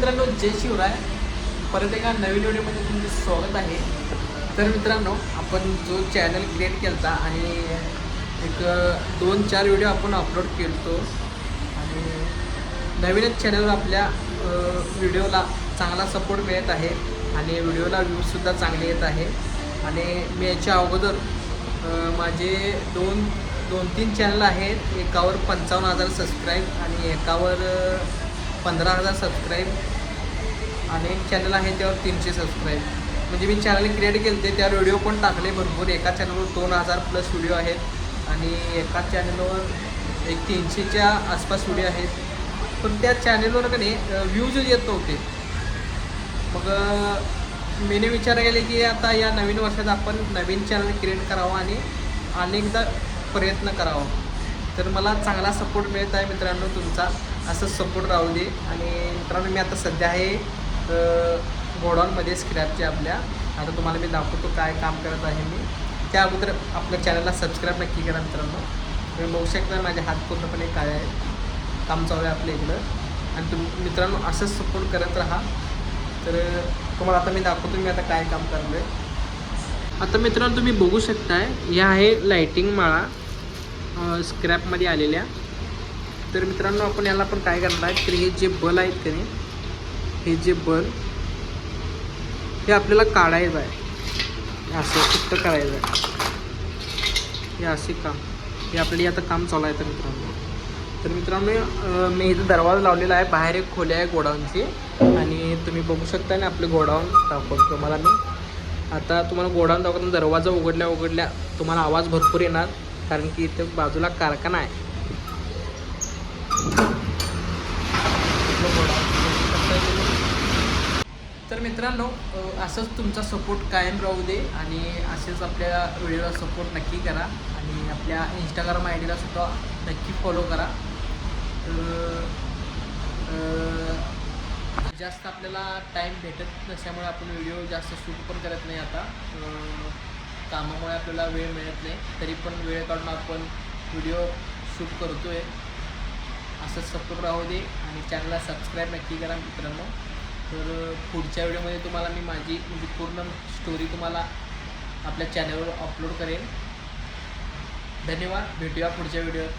मित्रांनो, जय शिवराय. परत एका नवीन व्हिडिओमध्ये तुमचं स्वागत आहे. तर मित्रांनो, आपण जो चॅनल क्रिएट केला होता आणि एक 2-4 व्हिडिओ आपण अपलोड केलतो आणि नवीनच चॅनलवर आपल्या व्हिडिओला चांगला सपोर्ट मिळत आहे आणि व्हिडिओला व्ह्यूजसुद्धा चांगले येत आहे. आणि मी याच्या अगोदर माझे 2-3 चॅनल आहेत. एकावर 55,000 सबस्क्राईब आणि एकावर 15,000 सबस्क्राईब आणि एक चॅनल आहे त्यावर 300 सबस्क्राईब. म्हणजे मी चॅनल क्रिएट केले ते त्यावर व्हिडिओ पण टाकले भरपूर. एका चॅनलवर 2,000+ व्हिडिओ आहेत आणि एका चॅनलवर एक 300च्या आसपास व्हिडिओ आहेत. पण त्या चॅनलवर का नाही व्ह्यूज येत नव्हते. मग मीने विचार केले की आता या नवीन वर्षात आपण नवीन चॅनल क्रिएट करावं आणि अनेकदा प्रयत्न करावा. तर मला चांगला सपोर्ट मिळत आहे मित्रांनो तुमचा. असंच सपोर्ट राहू दे. आणि मित्रांनो, मी आता सध्या आहे गोडाऊनमध्ये स्क्रॅपच्या आपल्या. आता तुम्हाला मी दाखवतो काय काम करत आहे मी. त्या अगोदर आपल्या चॅनलला सबस्क्राईब नक्की करा मित्रांनो. तुम्ही बघू शकता माझे हात पूर्णपणे काय आहे. काम चालू आहे आपल्या इकडं आणि मित्रांनो असंच सपोर्ट करत राहा. तर तुम्हाला आता मी दाखवतो मी आता काय काम करतो आहे. आता मित्रांनो तुम्ही बघू शकताय, या आहे लाईटिंग माळा स्क्रॅपमध्ये आलेल्या. तर मित्रांनो आपण याला पण काय करणार आहे, तर हे जे बल आहेत का नाही, हे जे बल हे आपल्याला काढायचं आहे. असं फक्त करायचं आहे. हे असे काम हे आपल्याला आता काम चालू आहे. तर मित्रांनो मी इथं दरवाजा लावलेला आहे. बाहेर एक खोली आहे गोडाऊनची आणि तुम्ही बघू शकता ना आपलं गोडाऊन दाखवतो तुम्हाला मी. आता तुम्हाला गोडाऊन दाखवताना दरवाजा उघडल्या तुम्हाला आवाज भरपूर येणार, कारण की इथं बाजूला कारखाना आहे. तर मित्रांनो असंच तुमचा सपोर्ट कायम राहू दे आणि असेच आपल्या व्हिडिओला सपोर्ट नक्की करा आणि आपल्या इंस्टाग्राम आयडीला सुद्धा नक्की फॉलो करा. तर जास्त आपल्याला टाईम भेटत नसल्यामुळे आपण व्हिडिओ जास्त शूट पण करत नाही. आता कामामुळे आपल्याला वेळ मिळत नाही, तरी पण वेळ काढून आपण व्हिडिओ शूट करतो आहे. असंच सपोर्ट राहू दे आणि चॅनलला सबस्क्राईब नक्की करा मित्रांनो. तर पुढच्या व्हिडिओमध्ये तुम्हाला मी माझी म्हणजे पूर्ण स्टोरी तुम्हाला आपल्या चॅनलवर अपलोड करेन. धन्यवाद. भेटूया पुढच्या व्हिडिओत.